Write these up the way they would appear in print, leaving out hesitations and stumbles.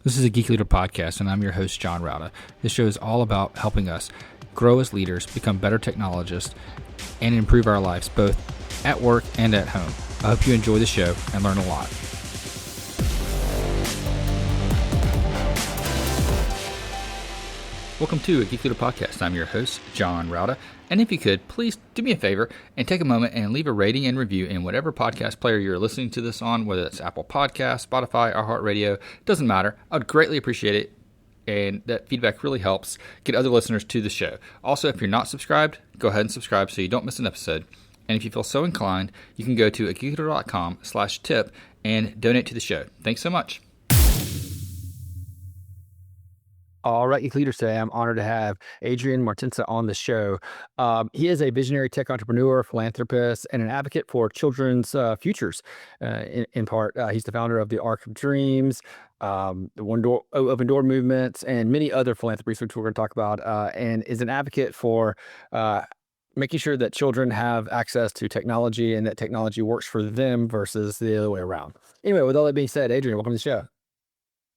This is a Geek Leader podcast, and I'm your host, John Rauda. This show is all about helping us grow as leaders, become better technologists, and improve our lives both at work and at home. I hope you enjoy the show and learn a lot. Welcome to a Geek Leader podcast. I'm your host, John Rauda. And if you could, please do me a favor and take a moment and leave a rating and review in whatever podcast player you're listening to this on, whether it's Apple Podcasts, Spotify, iHeartRadio, doesn't matter. I would greatly appreciate it. And that feedback really helps get other listeners to the show. Also, if you're not subscribed, go ahead and subscribe so you don't miss an episode. And if you feel so inclined, you can go to geekleader.com/tip and donate to the show. Thanks so much. All right, Geek Leaders, today I'm honored to have Adrian Martinca on the show. He is a visionary tech entrepreneur, philanthropist, and an advocate for children's futures. In part, he's the founder of the Ark of Dreams, the Open Door movements, and many other philanthropies, which we're going to talk about, and is an advocate for making sure that children have access to technology and that technology works for them versus the other way around. Anyway, with all that being said, Adrian, welcome to the show.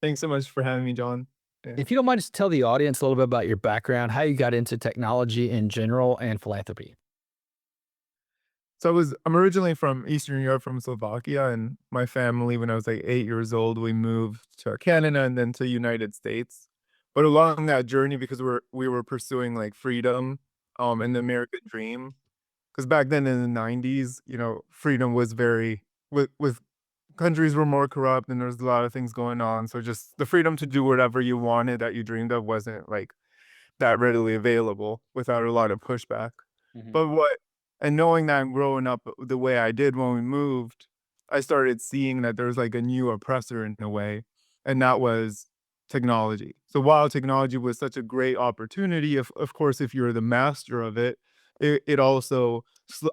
Thanks so much for having me, John. Yeah. If you don't mind, just tell the audience a little bit about your background, how you got into technology in general and philanthropy. So I'm originally from Eastern Europe, from Slovakia, and my family, when I was like 8 years old, we moved to Canada and then to United States. But along that journey, because we were pursuing like freedom, and the American dream, because back then in the 90s, freedom was very with countries were more corrupt and there was a lot of things going on. So just the freedom to do whatever you wanted that you dreamed of wasn't like that readily available without a lot of pushback. Mm-hmm. And knowing that and growing up the way I did when we moved, I started seeing that there was like a new oppressor in a way, and that was technology. So while technology was such a great opportunity, of course, if you're the master of it, it also,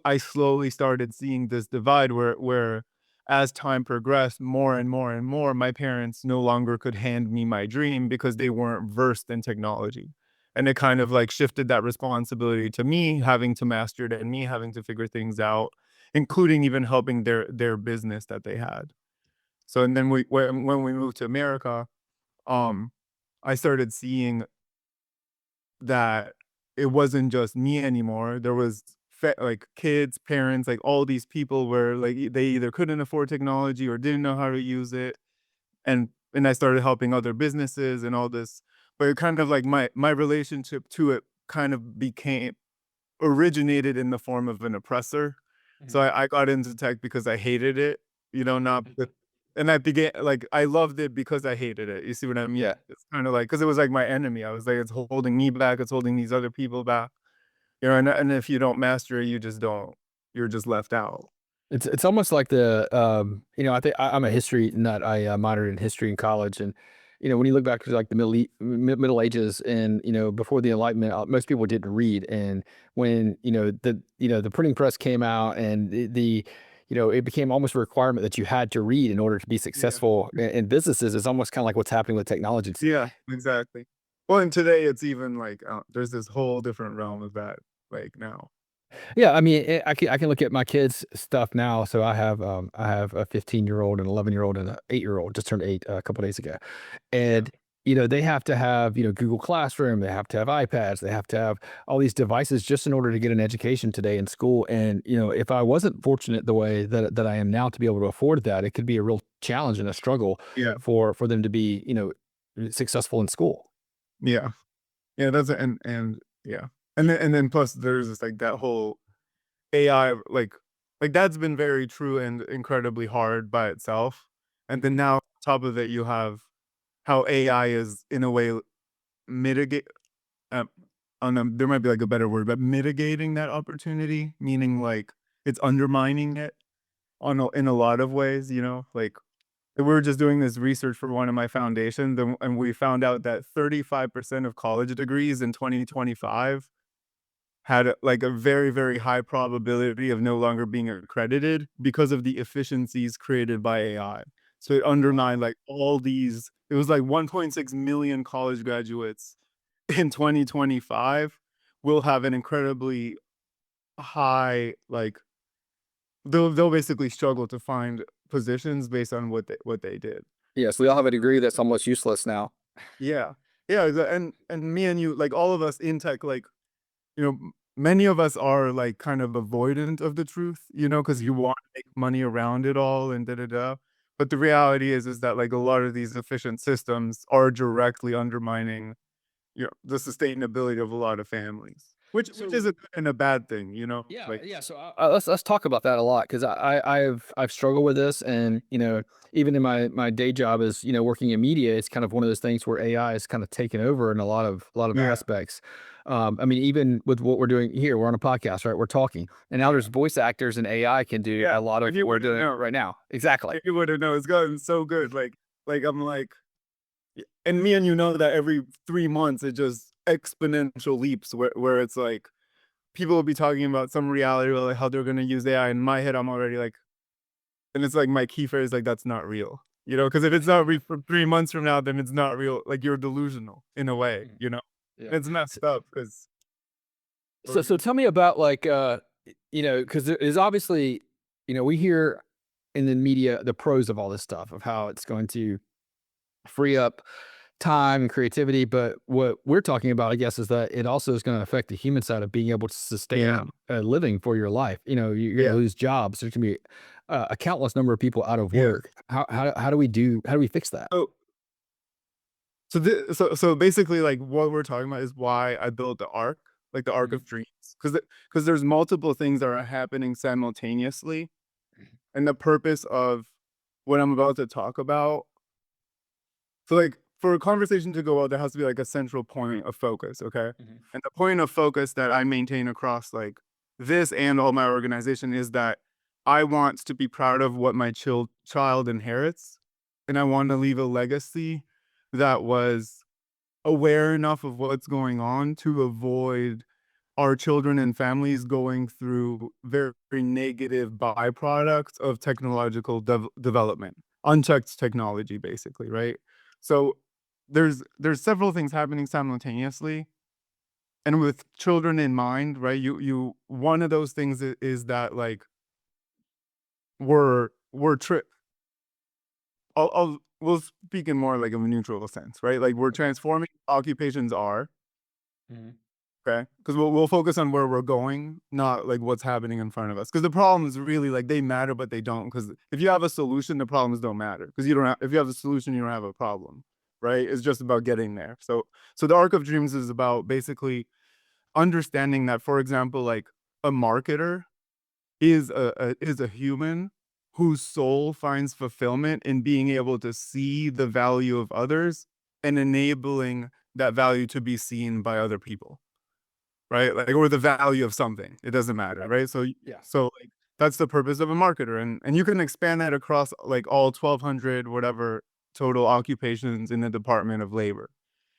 I slowly started seeing this divide where as time progressed, more and more and more, my parents no longer could hand me my dream because they weren't versed in technology. And it kind of like shifted that responsibility to me having to master it and me having to figure things out, including even helping their business that they had. So and then when we moved to America, um, I started seeing that it wasn't just me anymore. There was like kids, parents, like all these people where like they either couldn't afford technology or didn't know how to use it, and I started helping other businesses and all this. But it kind of like my relationship to it kind of originated in the form of an oppressor. So I got into tech because I hated it, not because, and I began like I loved it because I hated it. You see what I mean? Yeah. It's kind of like because it was like my enemy. I was like, it's holding me back. It's holding these other people back. And if you don't master it, you just don't. You're just left out. It's almost like I think I'm a history nut. I minored in history in college, and when you look back to like the Middle Ages and before the Enlightenment, most people didn't read. And when the printing press came out, and it became almost a requirement that you had to read in order to be Yeah. successful in businesses. It's almost kind of like what's happening with technology. Yeah, exactly. Well, and today it's even like there's this whole different realm of that, like now. Yeah, I mean, I can look at my kids' stuff now. So I have a 15-year-old, an 11-year-old, and an 8-year-old. Just turned 8 a couple days ago, Yeah. and they have to have Google Classroom. They have to have iPads. They have to have all these devices just in order to get an education today in school. And if I wasn't fortunate the way that I am now to be able to afford that, it could be a real challenge and a struggle Yeah. for them to be successful in school. Yeah. Yeah, that's and yeah. And then plus there's this like that whole AI like that's been very true and incredibly hard by itself. And then now on top of it you have how AI is in a way mitigate um, I don't know, there might be like a better word, but mitigating that opportunity, meaning like it's undermining it in a lot of ways, like we were just doing this research for one of my foundations, and we found out that 35% of college degrees in 2025 had like a very, very high probability of no longer being accredited because of the efficiencies created by AI. So it undermined like all these, it was like 1.6 million college graduates in 2025 will have an incredibly high, like they'll basically struggle to find positions based on what they did. Yes, we all have a degree that's almost useless now. Yeah. Yeah, and me and you, like, all of us in tech, like, many of us are, like, kind of avoidant of the truth, because you Mhm. wanna make money around it all and da da da. But the reality is that, like, a lot of these efficient systems are directly undermining, the sustainability of a lot of families, which is So a good and a bad thing, yeah, like. yeah. So let's talk about that a lot because I've struggled with this, and even in my day job is working in media, it's kind of one of those things where AI is kind of taken over in a lot of Yeah, aspects. I mean, even with what we're doing here, we're on a podcast, right? We're talking, and now yeah, there's voice actors, and AI can do yeah. a lot If of you what we're wouldn't doing know, right now. Exactly. if you wouldn't know, it's gotten so good, like, I'm like. And me and you know that every 3 months, it just exponential leaps where it's like, people will be talking about some reality, or like how they're gonna use AI. In my head, I'm already like, and it's like my key phrase, like, "That's not real." Because if it's not real for 3 months from now, then it's not real. Like, you're delusional in a way, Mhm. you know? Yeah. And it's messed up because. So tell me about like because there is obviously we hear in the media the pros of all this stuff of how it's going to free up time and creativity, but what we're talking about, I guess, is that it also is going to affect the human side of being able to Yeah, sustain a living for your life. You're going to yeah, lose jobs. There's going to be a countless number of people out of yeah. work. How do we fix that? So so basically, like, what we're talking about is why I built the Ark, like the Ark Mhm. of Dreams, because there's multiple things that are happening simultaneously. And the purpose of what I'm about to talk about, so, like, for a conversation to go well, there has to be, like, a central point of focus, okay? Mhm. And the point of focus that I maintain across, like, this and all my organization is that I want to be proud of what my child inherits, and I want to leave a legacy that was aware enough of what's going on to avoid our children and families going through very negative byproducts of technological development, unchecked technology, basically, right? So there's several things happening simultaneously, and with children in mind, right? You one of those things is that, like, we're tri- we'll speak in more like of a neutral sense, right? Like, we're Okay. transforming occupations are. Mhm. Okay, because we'll focus on where we're going, not like what's happening in front of us. Because the problems really, like, they matter, but they don't. Because if you have a solution, the problems don't matter. Because you don't have, if you have a solution, you don't have a problem, right? It's just about getting there. So the Arc of Dreams is about basically understanding that, for example, like, a marketer is a human whose soul finds fulfillment in being able to see the value of others and enabling that value to be seen by other people. Right? Like, or the value of something. It doesn't matter, Right. right? So Yeah. so, like, that's the purpose of a marketer, and you can expand that across, like, all 1,200 whatever total occupations in the Department of Labor,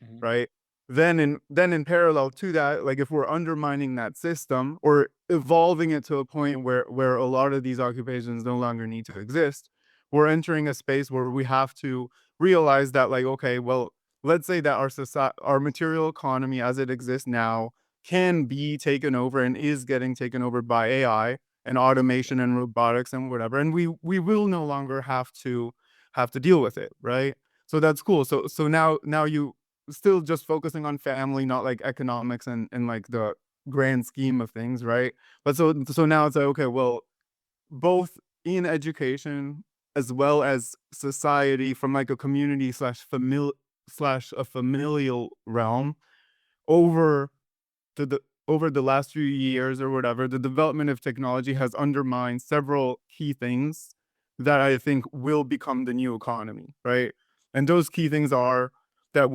Mhm. right? Then in parallel to that, like, if we're undermining that system or evolving it to a point where a lot of these occupations no longer need to exist, we're entering a space where we have to realize that, like, okay, well, let's say that our material economy as it exists now can be taken over and is getting taken over by AI and automation and robotics and whatever, and we will no longer have to deal with it, right? So that's cool. So now you still just focusing on family, not like economics and like the grand scheme of things, right? But so now it's like, okay, well, both in education as well as society from like a community slash a familial realm over the over the last few years or whatever, the development of technology has undermined several key things that I think will become the new economy, right? And those key things are that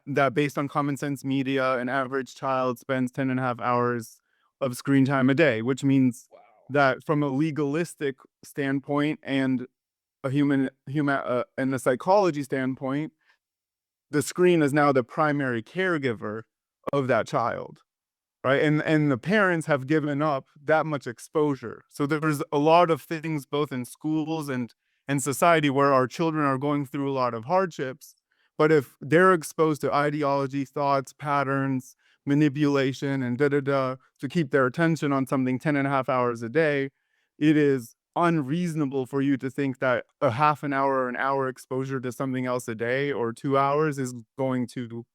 that based on common sense media, an average child spends 10 and a half hours of screen time a day, which means Wow. that from a legalistic standpoint and a human and a psychology standpoint, the screen is now the primary caregiver of that child, right? And the parents have given up that much exposure. So there's a lot of things both in schools and society where our children are going through a lot of hardships. But if they're exposed to ideology, thoughts, patterns, manipulation, and da da da to keep their attention on something 10 and a half hours a day, it is unreasonable for you to think that a half an hour or an hour exposure to something else a day or 2 hours is going to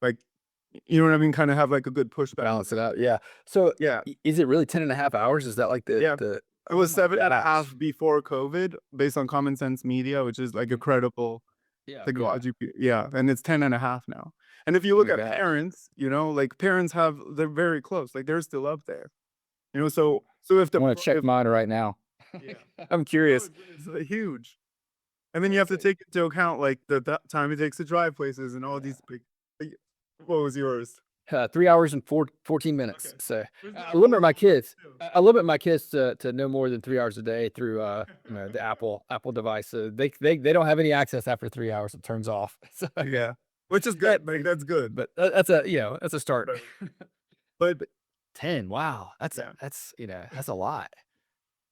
like, you know what I mean? Kind of have like a good pushback. Balance it out. Yeah. So Yeah. is it really 10.5 hours? Is that like Yeah. the, It oh was my seven and a gosh. half before COVID based on Common Sense Media, which is like a Mhm. credible Yeah. Yeah. technology. Yeah. And it's 10 and a half now. And if you look My at gosh. parents, like parents they're very close. Like they're still up there. So if I want to check if mine right now. yeah, I'm no, curious. it's huge. And then you Let's have to see. take into account like the time it takes to drive places and all Yeah. these like, what was yours? 3 hours and 14 Okay. minutes. So There's I limit normal my kids. too. I limit my kids to no more than 3 hours a day through the Apple device. So they don't have any access after 3 hours. It turns off. So Yeah. Which is that, good. Like that's good. but that's a start. But but But 10, wow, yeah. that's a lot.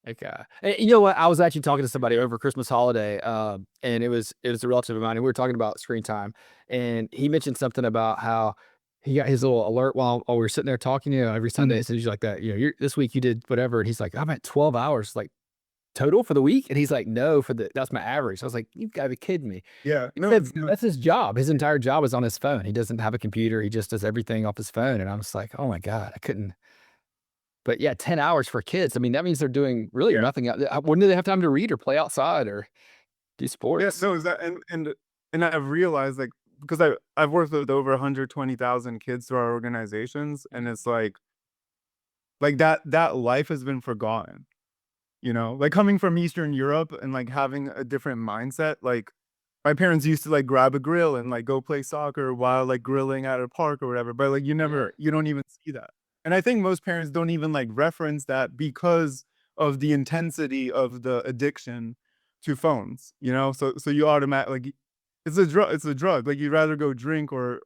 Okay. And you know what? I was actually talking to somebody over Christmas holiday, and it was a relative of mine, and we were talking about screen time, and he mentioned something about how he got his little alert while we were sitting there talking, every Sunday. So he's like that, you're this week you did whatever, and he's like, I'm at 12 hours, like total for the week, and he's like, no, that's my average. I was like, you've got to be kidding me. Yeah. He No, said it's not. that's his job. His entire job is on his phone. He doesn't have a computer. He just does everything off his phone, and I'm just like, oh my god, I couldn't. But yeah, 10 hours for kids. I mean, that means they're doing really Yeah. nothing when do they have time to read or play outside or do Yeah, sports? no, is that and I've realized like because I've worked with over 120,000 kids through our organizations and Mhm. it's like that life has been forgotten. Like coming from Eastern Europe and like having a different mindset, like my parents used to like grab a grill and like go play soccer while like grilling at a park or whatever, but like Yeah. you don't even see that. And I think most parents don't even like reference that because of the intensity of the addiction to phones, so you automatically it's a drug. Like you'd rather go drink or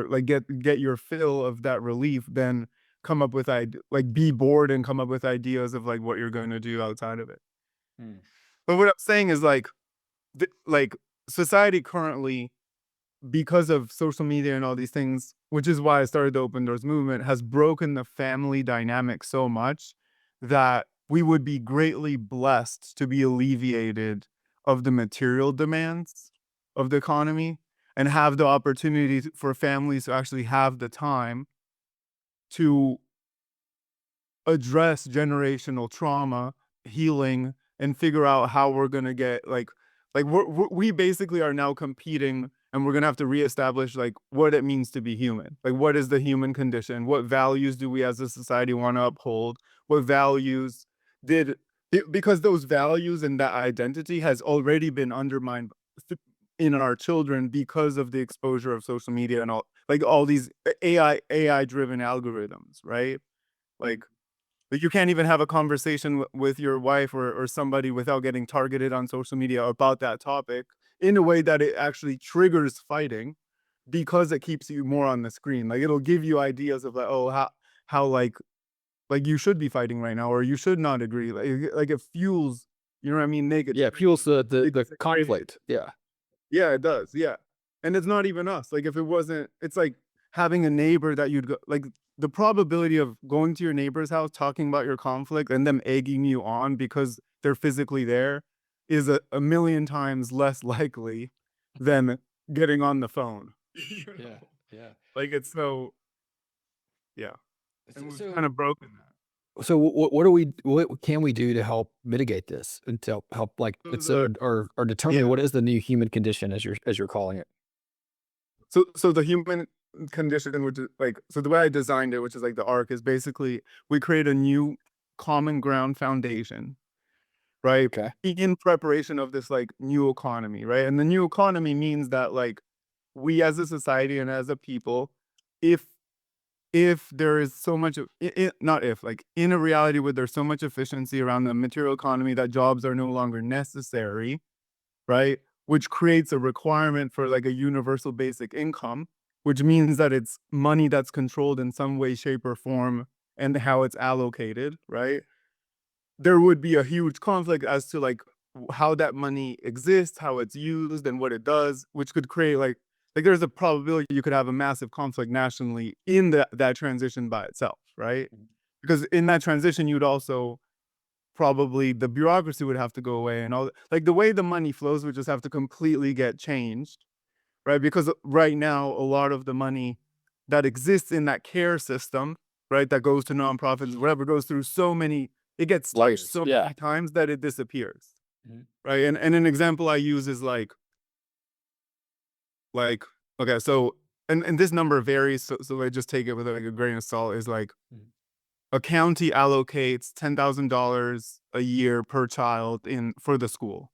like get your fill of that relief than come up with like be bored and come up with ideas of like what you're going to do outside of it. Mm. But what I'm saying is like society currently, because of social media and all these things, which is why I started the Open Doors movement, has broken the family dynamic so much that we would be greatly blessed to be alleviated of the material demands of the economy and have the opportunity for families to actually have the time to address generational trauma, healing, and figure out how we're gonna get like we basically are now competing, and we're gonna have to reestablish like what it means to be human. Like, what is the human condition? What values do we as a society want to uphold? What values did because those values and that identity has already been undermined in our children because of the exposure of social media and all these AI driven algorithms, right? Like you can't even have a conversation with your wife or somebody without getting targeted on social media about that topic in a way that it actually triggers fighting because it keeps you more on the screen. Like it'll give you ideas of like, oh, how like you should be fighting right now, or you should not agree. Like it fuels, you know what I mean, Yeah, it negativity. fuels the It's crazy. conflict. Yeah. Yeah, it does. Yeah. And it's not even us. Like if it wasn't, it's like having a neighbor that you'd go like the probability of going to your neighbor's house, talking about your conflict and them egging you on because they're physically there is a million times less likely than getting on the phone. You Yeah. know? Yeah. Like it's so yeah. So And we've so kind of broken that. so what can we do to help mitigate this and to help like So it's the or determine yeah. what is the new human condition as you're calling it? So the human condition, which is like so the way I designed it, which is like the arc, is basically we create a new common ground foundation, right? Okay. In preparation of this like new economy, right? And the new economy means that like we as a society and as a people, if if there is so much of not if like in a reality where there's so much efficiency around the material economy that jobs are no longer necessary, right? Which creates a requirement for like a universal basic income, which means that it's money that's controlled in some way, shape, or form and how it's allocated, right? There would be a huge conflict as to like how that money exists, how it's used, and what it does, which could create like there's a probability you could have a massive conflict nationally in that transition by itself, right? Mhm. Because in that transition, you'd also probably the bureaucracy would have to go away, and all like the way the money flows would just have to completely get changed, right? Because right now, a lot of the money that exists in that care system, right, that goes to nonprofits, whatever, goes through so many, it gets touched Layers. so Yeah. many times that it disappears, Mhm. right? And an example I use is like okay, so and this number varies, so I just take it with like a grain of salt. Is like Mhm. a county allocates $10,000 a year per child in for the school.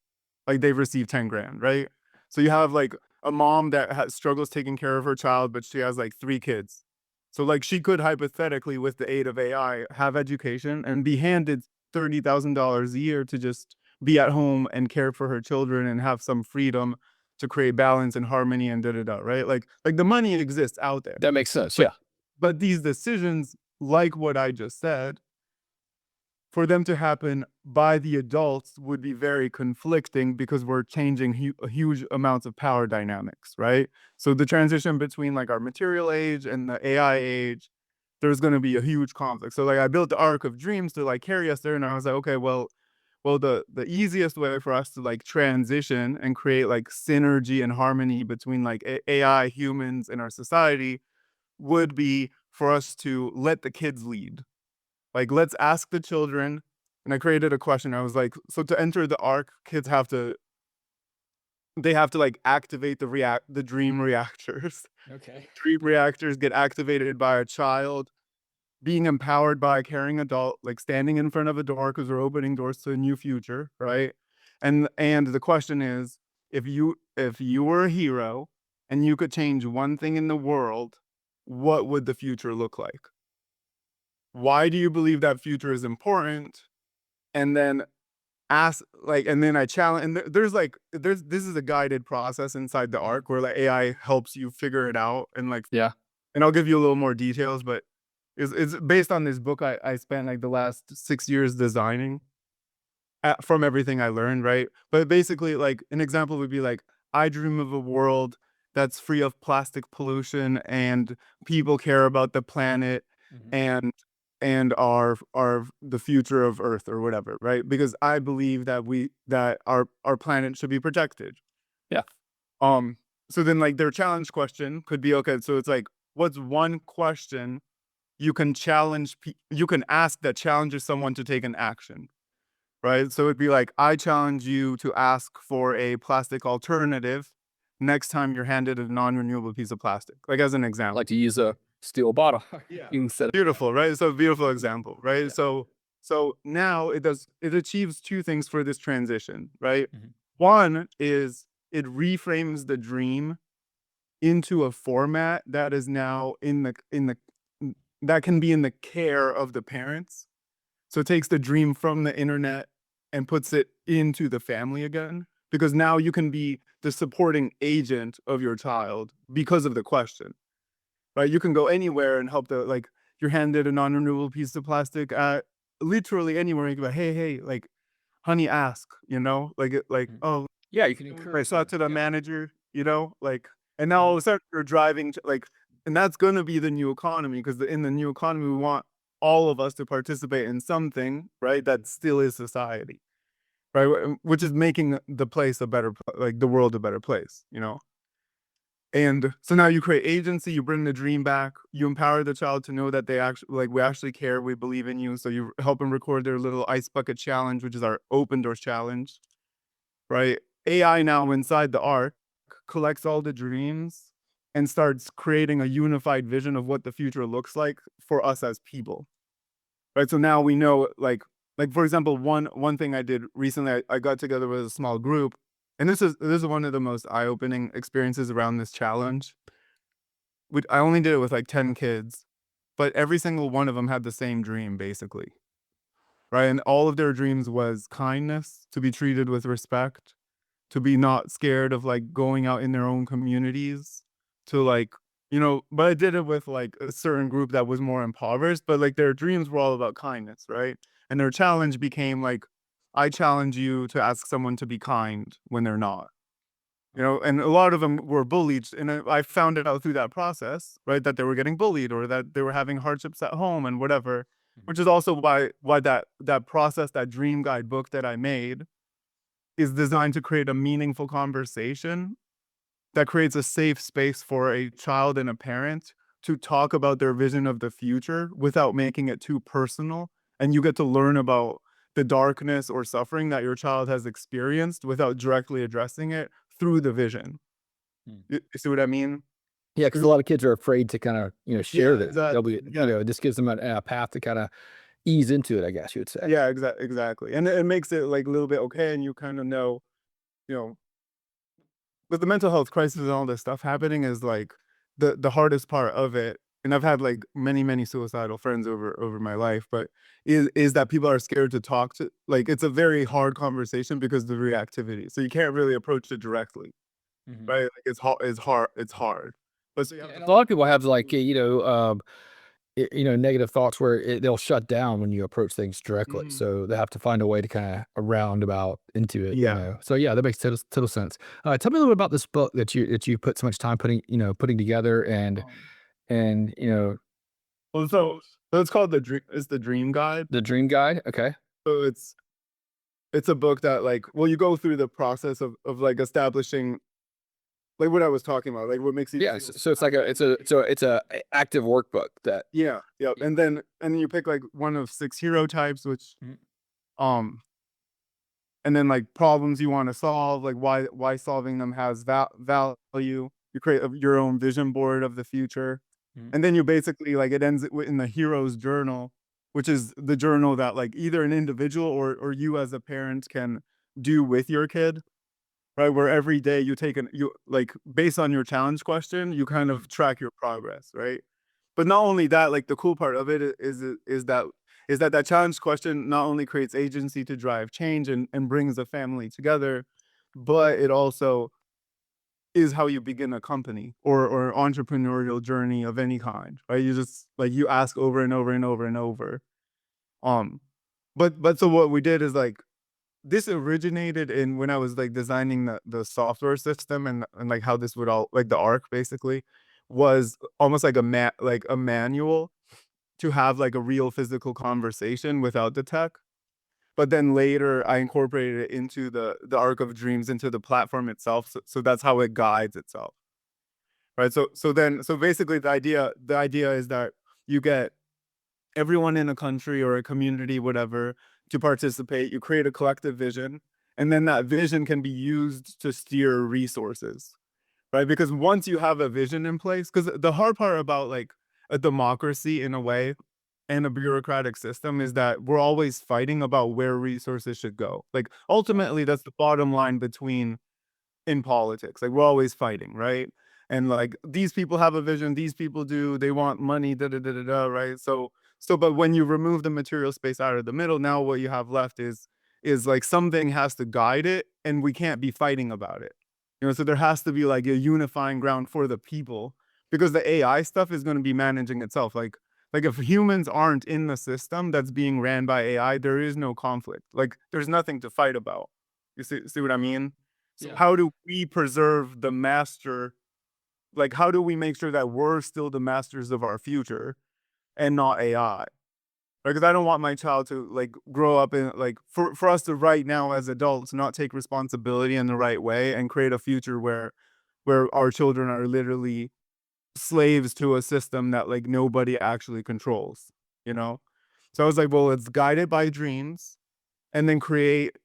Like they've received 10 grand, right? So you have like a mom that struggles taking care of her child, but she has like 3 kids. So like she could hypothetically, with the aid of AI, have education and be handed $30,000 a year to just be at home and care for her children and have some freedom to create balance and harmony and da da da, right? Like the money exists out there. That makes sense. But Yeah. but these decisions, like what I just said, for them to happen by the adults would be very conflicting because we're changing huge amounts of power dynamics, right? So the transition between like our material age and the AI age, there's going to be a huge conflict. So like I built the Ark of Dreams to like carry us there, and I was like, okay, well, the easiest way for us to like transition and create like synergy and harmony between like AI, humans, and our society would be for us to let the kids lead. Like, let's ask the children. And I created a question. I was like, so to enter the arc, kids have to they have to like activate the dream reactors. Okay. Dream reactors get activated by a child being empowered by a caring adult, like standing in front of a door because we're opening doors to a new future, right? And the question is, if you were a hero and you could change one thing in the world, what would the future look like? Why do you believe that future is important? And then ask like and then I challenge and there's like there's this is a guided process inside the Mhm. arc where like AI helps you figure it out and like Yeah. and I'll give you a little more details, but it's based on this book I spent like the last 6 years designing from everything I learned, right? But basically, like an example would be like, I dream of a world that's free of plastic pollution and people care about the planet Mhm. and and the future of Earth or whatever, right? Because I believe that our planet should be protected. Yeah. Um, so then like their challenge question could be okay, so it's like, what's one question you can you can ask that challenges someone to take an action? Right? So it'd be like, I challenge you to ask for a plastic alternative next time you're handed a non-renewable piece of plastic, like as an I like example. to use a steel bottle Yeah. instead of Beautiful, right? So beautiful example, right? yeah. So now it achieves two things for this transition, right? Mhm. One is it reframes the dream into a format that is now that can be in the care of the parents. So it takes the dream from the internet and puts it into the family again, because now you can be the supporting agent of your child because of the question, right? You can go anywhere and help you're handed a non-renewable piece of plastic at literally anywhere. You can be like, hey, like, honey, ask, Mhm. oh, Yeah, you can I encourage saw them. to the Yeah. manager, and now all Mhm. of a sudden you're driving, and that's going to be the new economy because in the new economy, we want all of us to participate in something, right? That still is society, right? Which is making the place a better, like the world a better place. And so now you create agency, you bring the dream back, you empower the child to know that they actually, like, we actually care, we believe in you. So you help them record their little ice bucket challenge, which is our open doors challenge, right? AI now inside the arc collects all the dreams and starts creating a unified vision of what the future looks like for us as people. Right. So now we know like for example, one thing I did recently, I got together with a small group, and this is one of the most eye-opening experiences around this challenge. I only did it with like 10 kids, but every single one of them had the same dream basically. Right. And all of their dreams was kindness, to be treated with respect, to be not scared of like going out in their own communities, to like but I did it with like a certain group that was more impoverished, but like their dreams were all about kindness, right? And their challenge became like, I challenge you to ask someone to be kind when they're not. And a lot of them were bullied, and I found it out through that process, right, that they were getting bullied or that they were having hardships at home and whatever. which is also why that process, that dream guide book that I made, is designed to create a meaningful conversation that creates a safe space for a child and a parent to talk about their vision of the future without making it too personal. And you get to learn about the darkness or suffering that your child has experienced without directly addressing it through the vision. Mm. You see what I mean? Yeah, because a lot of kids are afraid to kinda, share Yeah, this. They'll exactly. be Yeah. this gives them a path to kinda ease into it, I guess you would say. Yeah, exactly. And it makes it like a little bit okay, and you kind of know, you know, with the mental health crisis and all this stuff happening is like the hardest part of it. And I've had like many suicidal friends over my life, but is that people are scared to talk to, like, it's a very hard conversation because of the reactivity. So you can't really approach it directly, Mhm. right? Like it's hard. But so you have Yeah, to and a lot of people have, find. like, negative thoughts where they'll shut down when you approach things directly. Mhm. So they have to find a way to kind of roundabout into it, Yeah. So yeah, that makes total sense. Tell me a little bit about this book that you put so much time putting together Um, and well, so it's called the Dream Guide. the Dream Guide. Okay. So it's a book that, like, well, you go through the process of like establishing, like, what I was talking about, like, what makes you Yeah. feel So it's like a happy. it's a active workbook that. Yeah, yep, Yeah. and then you pick, like, one of 6 hero types, which, Mhm. um and then, like, problems you wanna solve, like, why solving them has value. You create your own vision board of the future, Mhm. and then you basically, like, it ends in the hero's journal, which is the journal that, like, either an individual or you as a parent can do with your kid. Right, where every day you, like, based on your challenge question, you kind Mhm. of track your progress, right? But not only that, like, the cool part of it is that challenge question not only creates agency to drive change and brings the family together, but it also is how you begin a company or entrepreneurial journey of any kind, right? You just, like, you ask over and over and over and over. Um, but so what we did is, like, this originated in when I was, like, designing the software system, and, like, how this would all, like, the Ark basically was almost like a manual to have, like, a real physical conversation without the tech. But then later, I incorporated it into the Ark of Dreams into the platform itself, so that's how it guides itself, right? So basically the idea is that you get everyone in a country or a community, whatever, to participate. You create a collective vision, and then that vision can be used to steer resources, right? Because once you have a vision in place, because the hard part about, like, a democracy in a way and a bureaucratic system is that we're always fighting about where resources should go. Like, Right. ultimately, that's the bottom line between in politics. Like, we're always fighting, right? And, like, these people have a vision, these people do, they want money, da da da da da, right? But when you remove the material space out of the middle, now what you have left is like something has to guide it, and we can't be fighting about it. So there has to be, like, a unifying ground for the people, because the AI stuff is going to be managing itself. Like, if humans aren't in the system that's being ran by AI, there is no conflict. Like, there's nothing to fight about. You see what I mean? So Yeah. how do we preserve the master? Like, how do we make sure that we're still the masters of our future and not AI? Because I don't want my child to, like, grow up in, like, for us to right now as adults not take responsibility in the right way and create a future where our children are literally slaves to a system that, like, nobody actually controls, you know? So I was like, well, it's guided by dreams, and then create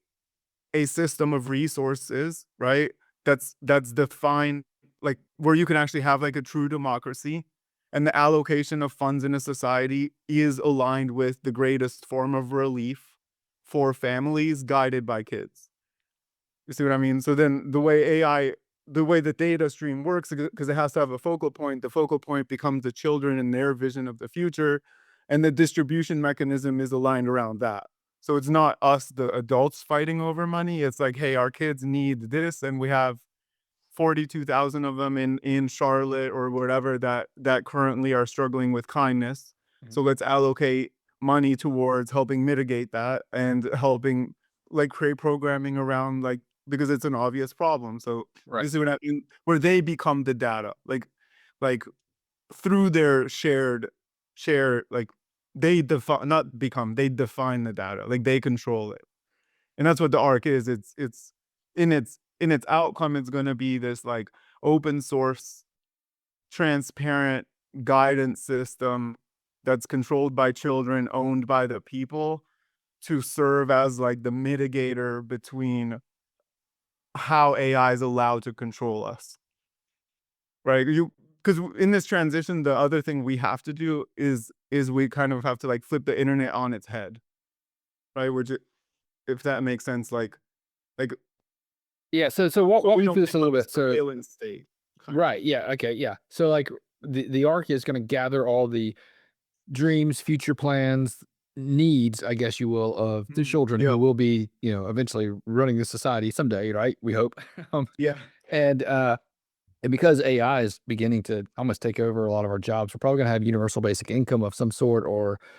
a system of resources, right? That's defined, like, where you can actually have, like, a true democracy, and the allocation of funds in a society is aligned with the greatest form of relief for families guided by kids. You see what I mean? So then the way the data stream works, because it has to have a focal point, the focal point becomes the children and their vision of the future, and the distribution mechanism is aligned around that. So it's not us, the adults, fighting over money. It's like, hey, our kids need this, and we have 42,000 of them in Charlotte or whatever that currently are struggling with kindness. Mhm. So let's allocate money towards helping mitigate that and helping, like, create programming around, like, because it's an obvious problem. So Right. you see what I mean? Where they become the data, like through their shared, like, they define, not become, they define the data, like they control it. And that's what the Ark is. It's in its outcome, it's going to be this like open source, transparent guidance system that's controlled by children, owned by the people, to serve as like the mitigator between how AI is allowed to control us, right? You Because in this transition, the other thing we have to do is we kind of have to like flip the internet on its head, right? Which, if that makes sense, like Yeah. So walk we me don't through this a become little a bit. So surveillance state, kind of. right. Yeah. Okay. Yeah. So like the arc is going to gather all the dreams, future plans, needs, I guess you will, of the children who Yep. will be, eventually running the society someday, right? We hope. um, Yeah. and and because AI is beginning to almost take over a lot of our jobs, we're probably going to have universal basic income of some sort,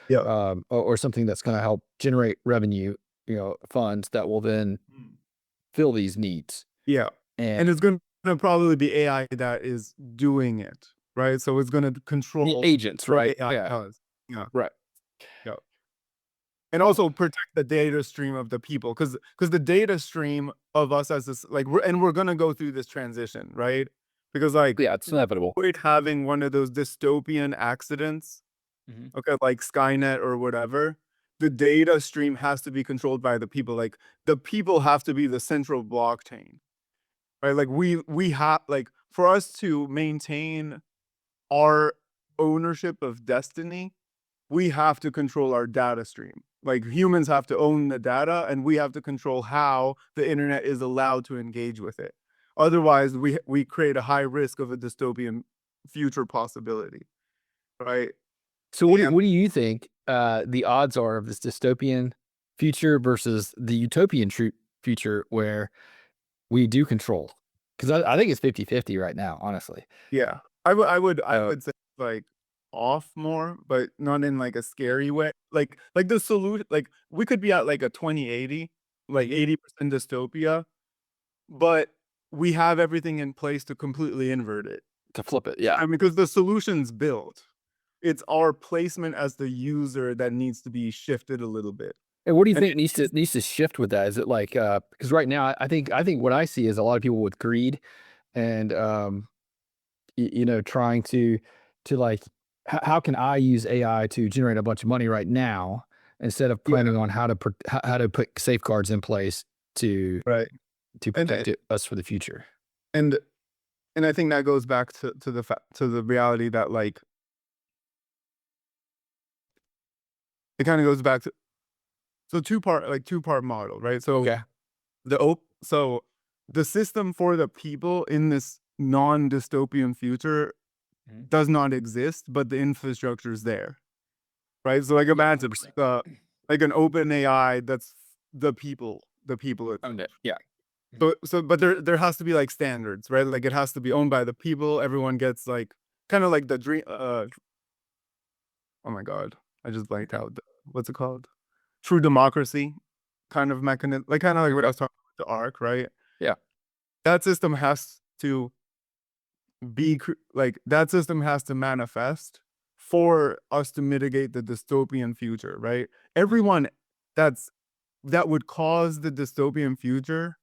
Yep. or something that's going to help generate revenue, funds that will then fill these needs. Yeah. And And it's gonna probably be AI that is doing it, right? So it's gonna the control agents, what right? AI Yeah. does. Yeah. Right. Yeah. And also protect the data stream of the people, because the data stream of us as this, like, we're gonna go through this transition, right? Because like, Yeah, it's inevitable. avoid having one of those dystopian accidents, Mhm. okay, like Skynet or whatever, the data stream has to be controlled by the people. Like, the people have to be the central blockchain, right? Like, we have, like, for us to maintain our ownership of destiny, we have to control our data stream. Like, humans have to own the data, and we have to control how the internet is allowed to engage with it. Otherwise, we create a high risk of a dystopian future possibility, right? So And what do you think the odds are of this dystopian future versus the utopian future where we do control? Because I think it's 50-50 right now, honestly. yeah, I So would say like off more, but not in like a scary way. Like the solution, like we could be at like a 2080, like Mhm. 80% dystopia, but we have everything in place to completely invert it. To flip it, yeah. I mean, because the solution's built. It's our placement as the user that needs to be shifted a little bit. And what do you And think needs to shift with that? Is it like because right now I think what I see is a lot of people with greed and trying to like how can I use AI to generate a bunch of money right now instead of yeah, planning on how to put safeguards in place to right. to And protect us for the future. and and I think that goes back to the reality that like it kind of goes back to, so two-part model, right? So Okay. so the system for the people in this non-dystopian future Mhm. does not exist, but the infrastructure is there, right? So like Yeah, imagine 100%. like an open AI that's the people Owned itself. it. Yeah. But there has to be like standards, right? Like it has to be owned by the people. Everyone gets like kind of like the dream. Oh my god, I just blanked out. What's it called? True democracy kind of mechanism, like kind of like what I was talking about the Ark, right? Yeah. That system has to like that system has to manifest for us to mitigate the dystopian future, right? Mhm. Everyone that's that would cause the dystopian future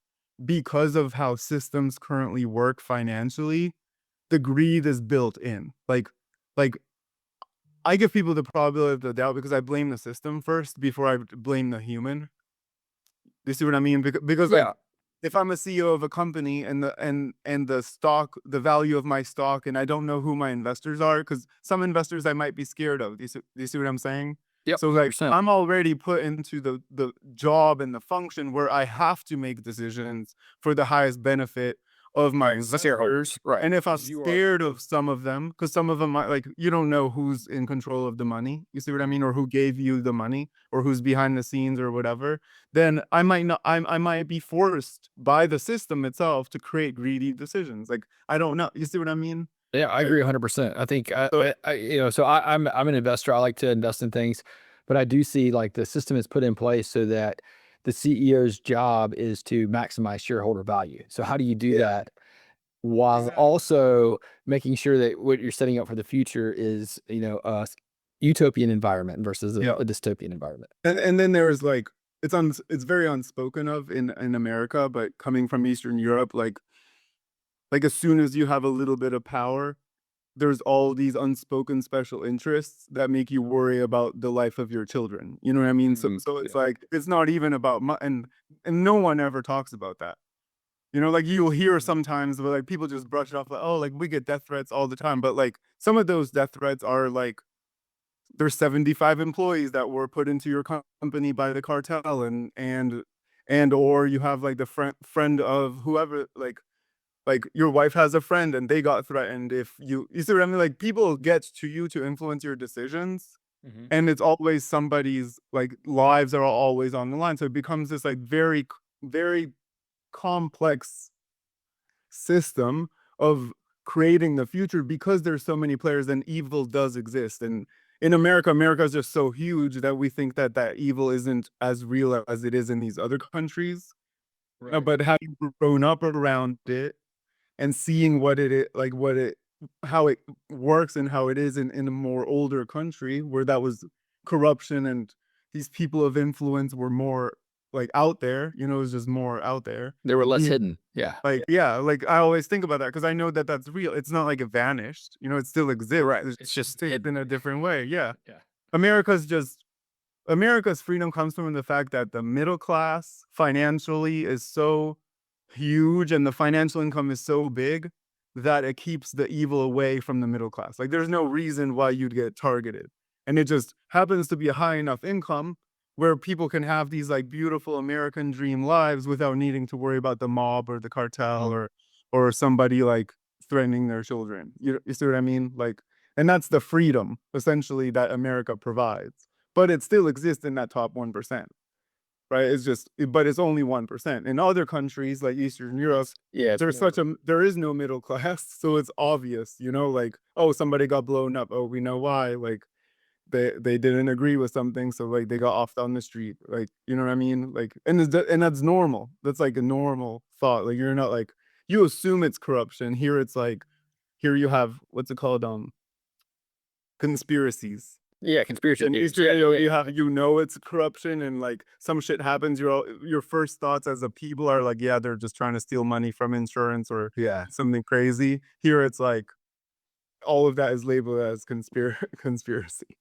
because of how systems currently work financially, the greed is built in. Like I give people the probability of the doubt because I blame the system first before I blame the human. You see what I mean? Because like Yeah. if I'm a CEO of a company and the stock, the value of my stock, and I don't know who my investors are, because some investors I might be scared of. Do you see what I'm saying? Yep. So like 100%. I'm already put into the job and the function where I have to make decisions for the highest benefit of my investors. Shareholders. Right. And if I'm 'Cause you are. scared of some of them, because some of them might, like, you don't know who's in control of the money. You see what I mean? Or who gave you the money, or who's behind the scenes or whatever, then I might not, I might be forced by the system itself to create greedy decisions. Like, I don't know. You see what I mean? Yeah, I Like, agree 100%. I think so so I'm an investor. I like to invest in things, but I do see like the system is put in place so that the CEO's job is to maximize shareholder value. So how do you do yeah, that while exactly. also making sure that what you're setting up for the future is, utopian environment versus Yeah. a dystopian environment. And then there's like it's very unspoken of in America, but coming from Eastern Europe, like as soon as you have a little bit of power, there's all these unspoken special interests that make you worry about the life of your children. You know what I mean? So Mhm. so it's Yeah. like it's not even about and no one ever talks about that. You know, like you'll hear Mhm. sometimes, but like people just brush it off like, oh, like we get death threats all the time. But like some of those death threats are like there's 75 employees that were put into your company by the cartel and or you have like the friend of whoever like your wife has a friend and they got threatened if you see what I mean? Like people get to you to influence your decisions Mhm. and it's always somebody's like lives are always on the line. So it becomes this like very complex system of creating the future because there's so many players and evil does exist. And in America, America is just so huge that we think that that evil isn't as real as it is in these other countries. Right. But having grown up around it and seeing what like what it how it works and how it is in a more older country where that was corruption and these people of influence were more like out there, you know, it was just more out there. They were less Yeah. hidden. Yeah. Like, yeah, like I always think about that because I know that that's real. It's not like it vanished, you know, it still exists. Right. It's It's just just in hidden. a different way. Yeah. Yeah. America's just America's freedom comes from the fact that the middle class financially is so huge and the financial income is so big that it keeps the evil away from the middle class. Like there's no reason why you'd get targeted. And it just happens to be a high enough income where people can have these like beautiful American dream lives without needing to worry about the mob or the cartel or somebody like threatening their children. You see what I mean? Like and that's the freedom essentially that America provides but it still exists in that top 1%, right? It's just, but it's only 1%. In other countries like Eastern Europe, It's more. there is no middle class. So it's obvious, you know, like, oh, somebody got blown up. Oh, we know why. Like they didn't agree with something. So like they got off on the street. Like, you know what I mean? Like, and that's normal. That's like a normal thought. Like you're not like, you assume it's corruption. Here it's like, here you have, what's it called? Conspiracies Yeah, conspiracy in theories. Eastern, Yeah, yeah, you have it's corruption and like some shit happens. Your first thoughts as a people are like, yeah, they're just trying to steal money from insurance or yeah. something crazy. Here it's like all of that is labeled as conspiracy.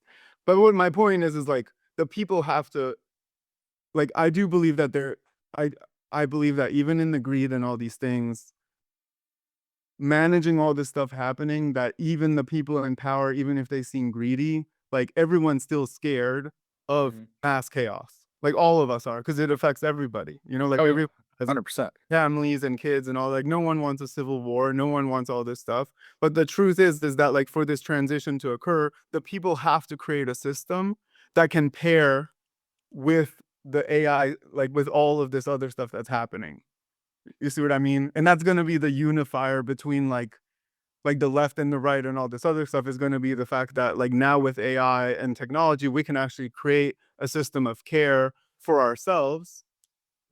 But what my point is like the people have to like I do believe that I I believe that even in the greed and all these things, managing all this stuff happening that even the people in power, even if they seem greedy, like everyone's still scared of Mhm. mass chaos. Like all of us are, because it affects everybody. You know, like Oh, yeah. every has 100%. families and kids and all like no one wants a civil war, no one wants all this stuff. But the truth is that like for this transition to occur, the people have to create a system that can pair with the AI, like with all of this other stuff that's happening. You see what I mean? And that's gonna be the unifier between like the left and the right and all this other stuff is going to be the fact that like now with AI and technology, we can actually create a system of care for ourselves,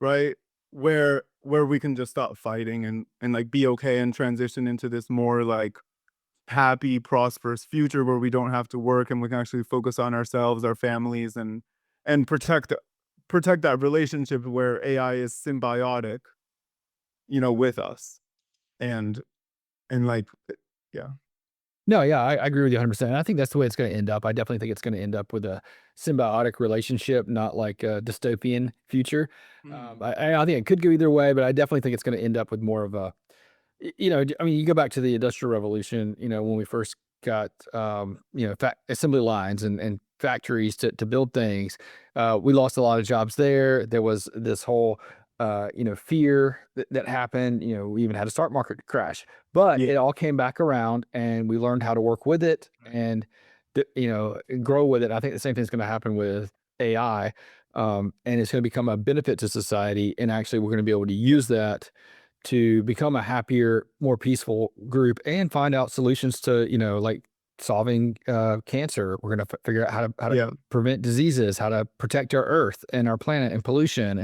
right? Where we can just stop fighting and like be okay and transition into this more like happy, prosperous future where we don't have to work and we can actually focus on ourselves, our families, and protect that relationship where AI is symbiotic, you know, with us. And and like yeah. No, yeah, I agree with you 100%. I think that's the way it's gonna end up. I definitely think it's gonna end up with a symbiotic relationship, not like a dystopian future. Mm. I think it could go either way, but I definitely think it's gonna end up with more of a I mean, you go back to the Industrial Revolution, when we first got, assembly lines and factories to build things, we lost a lot of jobs there. There was this whole, fear that happened. We even had a stock market crash, but Yeah. it all came back around and we learned how to work with it and, grow with it. I think the same thing's going to happen with AI. And it's going to become a benefit to society. And actually, we're going to be able to use that to become a happier, more peaceful group and find out solutions to, like solving cancer. We're going to figure out how to Yeah. prevent diseases, how to protect our earth and our planet and pollution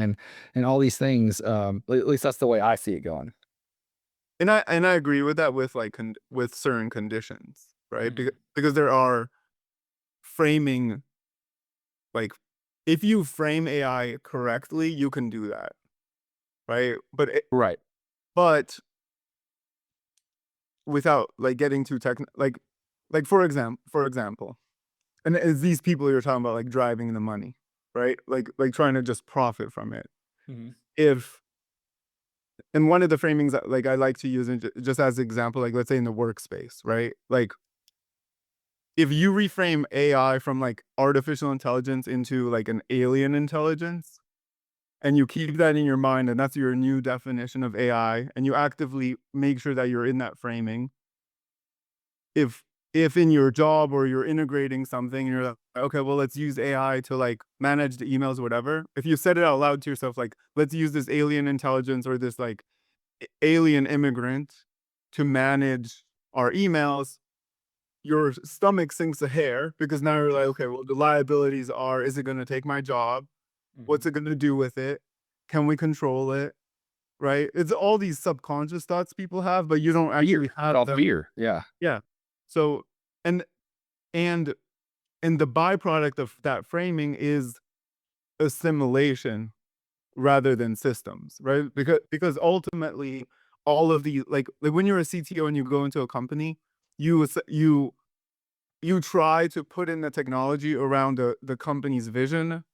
and all these things. At least that's the way I see it going. And I agree with that with like with certain conditions, right? Mhm. Because there are framing, like, if you frame AI correctly, you can do that, right? Right. But without like getting too technical, like for example, and it's these people you're talking about, like driving the money, right? Like trying to just profit from it. Mhm. If and one of the framings that like I like to use just as example, like let's say in the workspace, right? Like if you reframe AI from like artificial intelligence into like an alien intelligence, and you keep that in your mind, and that's your new definition of AI, and you actively make sure that you're in that framing. If if in your job or you're integrating something and you're like, okay, well, let's use AI to like manage the emails or whatever. If you said it out loud to yourself, like, let's use this alien intelligence or this like alien immigrant to manage our emails, your stomach sinks a hair because now you're like, okay, well, the liabilities are, is it going to take my job? Mhm. What's it going to do with it? Can we control it? Right? It's all these subconscious thoughts people have, but you don't Fear. actually It's have all them. fear. Yeah. Yeah. So, and and and the byproduct of that framing is assimilation rather than systems, right? Because ultimately all of the like when you're a CTO and you go into a company, you try to put in the technology around the company's vision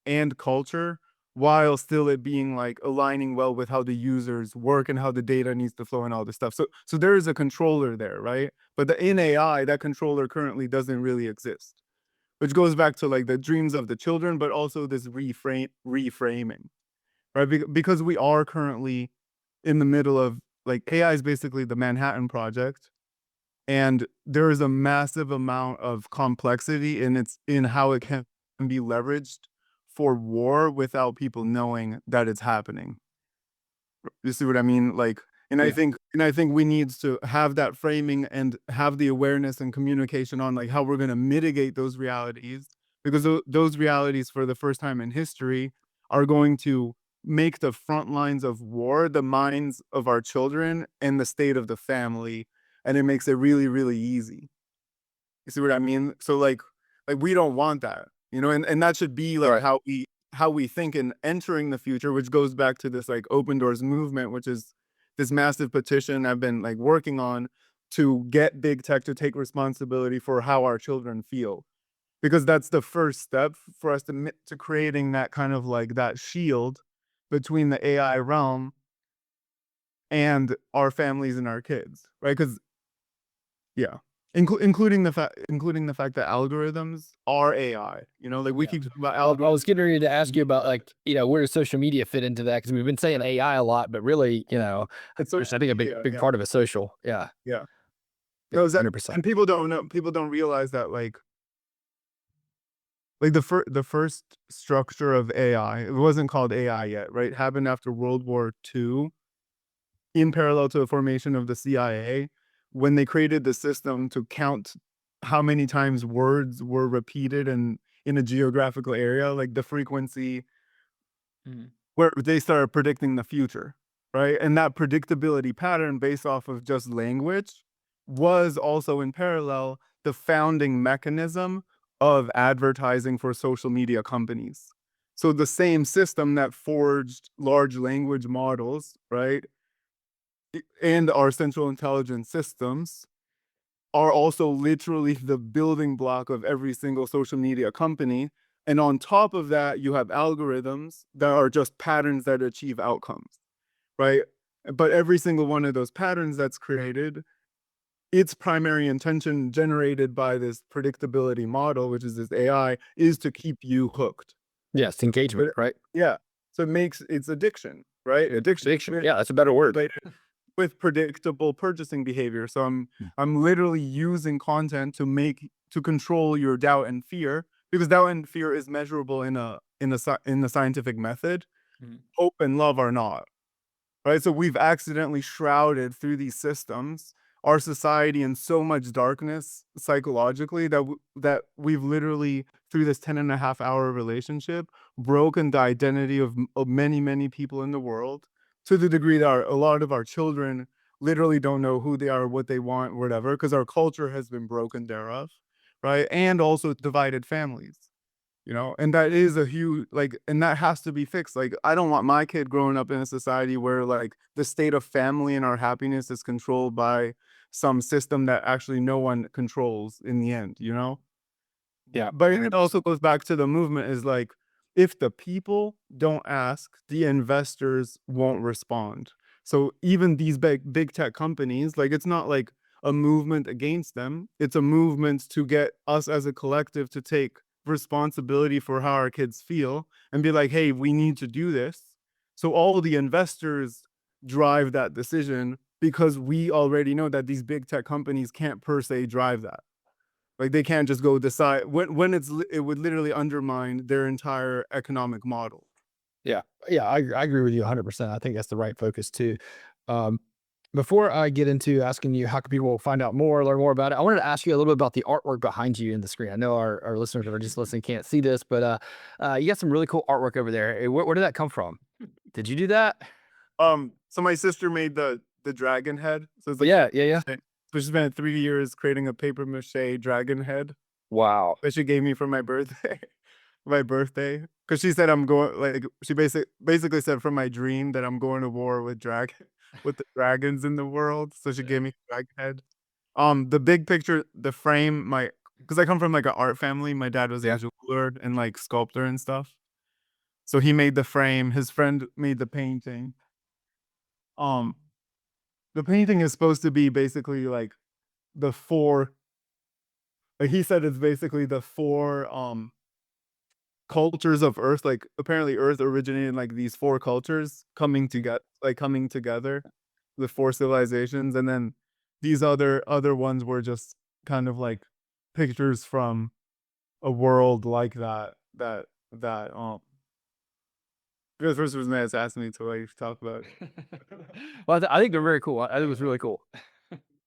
and culture while still it being like aligning well with how the users work and how the data needs to flow and all this stuff. So there is a controller there, right? But in AI, that controller currently doesn't really exist, which goes back to like the dreams of the children, but also this reframing, right? Because we are currently in the middle of like AI is basically the Manhattan Project, and there is a massive amount of complexity in how it can be leveraged for war without people knowing that it's happening. You see what I mean? Like, Yeah. and I think we need to have that framing and have the awareness and communication on like how we're going to mitigate those realities, because those realities for the first time in history are going to make the front lines of war the minds of our children and the state of the family, and it makes it really really easy. You see what I mean? So like we don't want that, and that should be like Right. how we think in entering the future, which goes back to this like open doors movement, which is this massive petition I've been like working on to get big tech to take responsibility for how our children feel. Because that's the first step for us to creating that kind of like that shield between the AI realm and our families and our kids, right? Because yeah. Including the fact that algorithms are AI. Like we Yeah. keep talking about I was algorithms. getting ready to ask you about like, where does social media fit into that? Because we've been saying AI a lot, but really, It's there's social I think a big media. big Yeah. part of it social. Yeah. Yeah. Yeah. No, is that 100%. and people don't realize that like the first structure of AI, it wasn't called AI yet, right? Happened after World War II in parallel to the formation of the CIA, when they created the system to count how many times words were repeated in a geographical area, like the frequency, Mhm. where they started predicting the future, right? And that predictability pattern based off of just language was also in parallel the founding mechanism of advertising for social media companies. So the same system that forged large language models, right, and our central intelligence systems are also literally the building block of every single social media company. And on top of that, you have algorithms that are just patterns that achieve outcomes, right? But every single one of those patterns that's created, its primary intention generated by this predictability model, which is this AI, is to keep you hooked. Yes, engagement, But right? yeah, so it makes it's addiction, right? Addiction Addiction. Yeah, that's a better word. with predictable purchasing behavior. So I'm Mm. I'm literally using content to control your doubt and fear, because doubt and fear is measurable in the scientific method. Mhm. Hope and love are not. Right? So we've accidentally shrouded through these systems our society in so much darkness psychologically that we've literally, through this 10.5 hour relationship, broken the identity of many many people in the world, to the degree that a lot of our children literally don't know who they are, what they want, whatever, because our culture has been broken thereof, right? And also divided families, and that is a huge, and that has to be fixed. Like, I don't want my kid growing up in a society where like the state of family and our happiness is controlled by some system that actually no one controls in the end. Yeah. But it also goes back to the movement is like, if the people don't ask, the investors won't respond. So even these big tech companies, like, it's not like a movement against them. It's a movement to get us as a collective to take responsibility for how our kids feel and be like, hey, we need to do this. So all the investors drive that decision because we already know that these big tech companies can't per se drive that. Like, they can't just go decide when it would literally undermine their entire economic model. Yeah. Yeah, I agree with you 100%. I think that's the right focus too. Um, Before I get into asking you how can people find out more, learn more about it, I wanted to ask you a little bit about the artwork behind you in the screen. I know our listeners that are just listening can't see this, but you got some really cool artwork over there. Where did that come from? Did you do that? So my sister made the dragon head. So it's like, Yeah, yeah, yeah. so she spent 3 years creating a paper mache dragon head Wow. that she gave me for my birthday. My birthday, because she said I'm going, like, she basically said from my dream that I'm going to war with with the dragons in the world. So she gave me a dragon head. The big picture, the frame, because I come from like an art family. My dad was a Yeah. jeweler and like sculptor and stuff. So he made the frame. His friend made the painting. Um, the painting is supposed to be basically like the four. Like, he said it's basically the four cultures of Earth. Like, apparently Earth originated in like these four cultures coming together, the four civilizations, and then these other ones were just kind of like pictures from a world like that. Because first was man asking me to like talk about Well, I think they're very cool. I think it was really cool.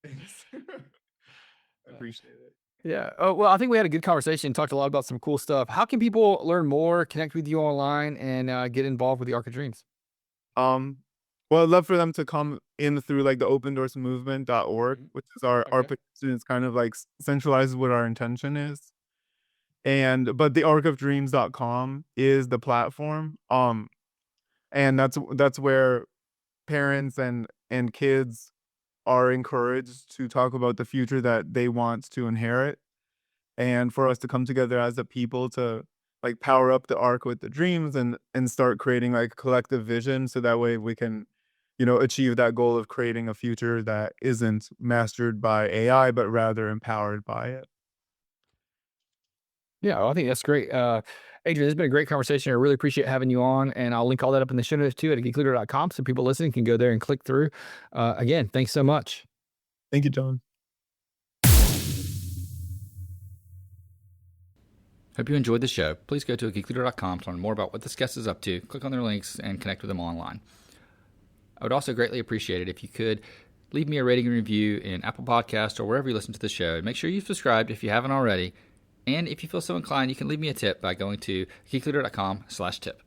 things. I appreciate it. Yeah. Oh, well, I think we had a good conversation, talked a lot about some cool stuff. How can people learn more, connect with you online, and get involved with the Arc of Dreams? Um, well, I'd love for them to come in through like the opendoorsmovement.org, Mhm. which is our Okay. petition. It's kind of like centralizes what our intention is. But the arkofdreams.com is the platform. And that's where parents and kids are encouraged to talk about the future that they want to inherit, and for us to come together as a people to like power up the arc with the dreams and start creating like collective vision, so that way we can achieve that goal of creating a future that isn't mastered by AI but rather empowered by it. Yeah, well, I think that's great. Adrian, it's been a great conversation. I really appreciate having you on, and I'll link all that up in the show notes too at geekleader.com so people listening can go there and click through. Again, thanks so much. Thank you, John. Hope you enjoyed the show. Please go to geekleader.com to learn more about what this guest is up to, click on their links, and connect with them online. I would also greatly appreciate it if you could leave me a rating and review in Apple Podcasts or wherever you listen to the show. And make sure you've subscribed if you haven't already. And if you feel so inclined, you can leave me a tip by going to geekleader.com/tip.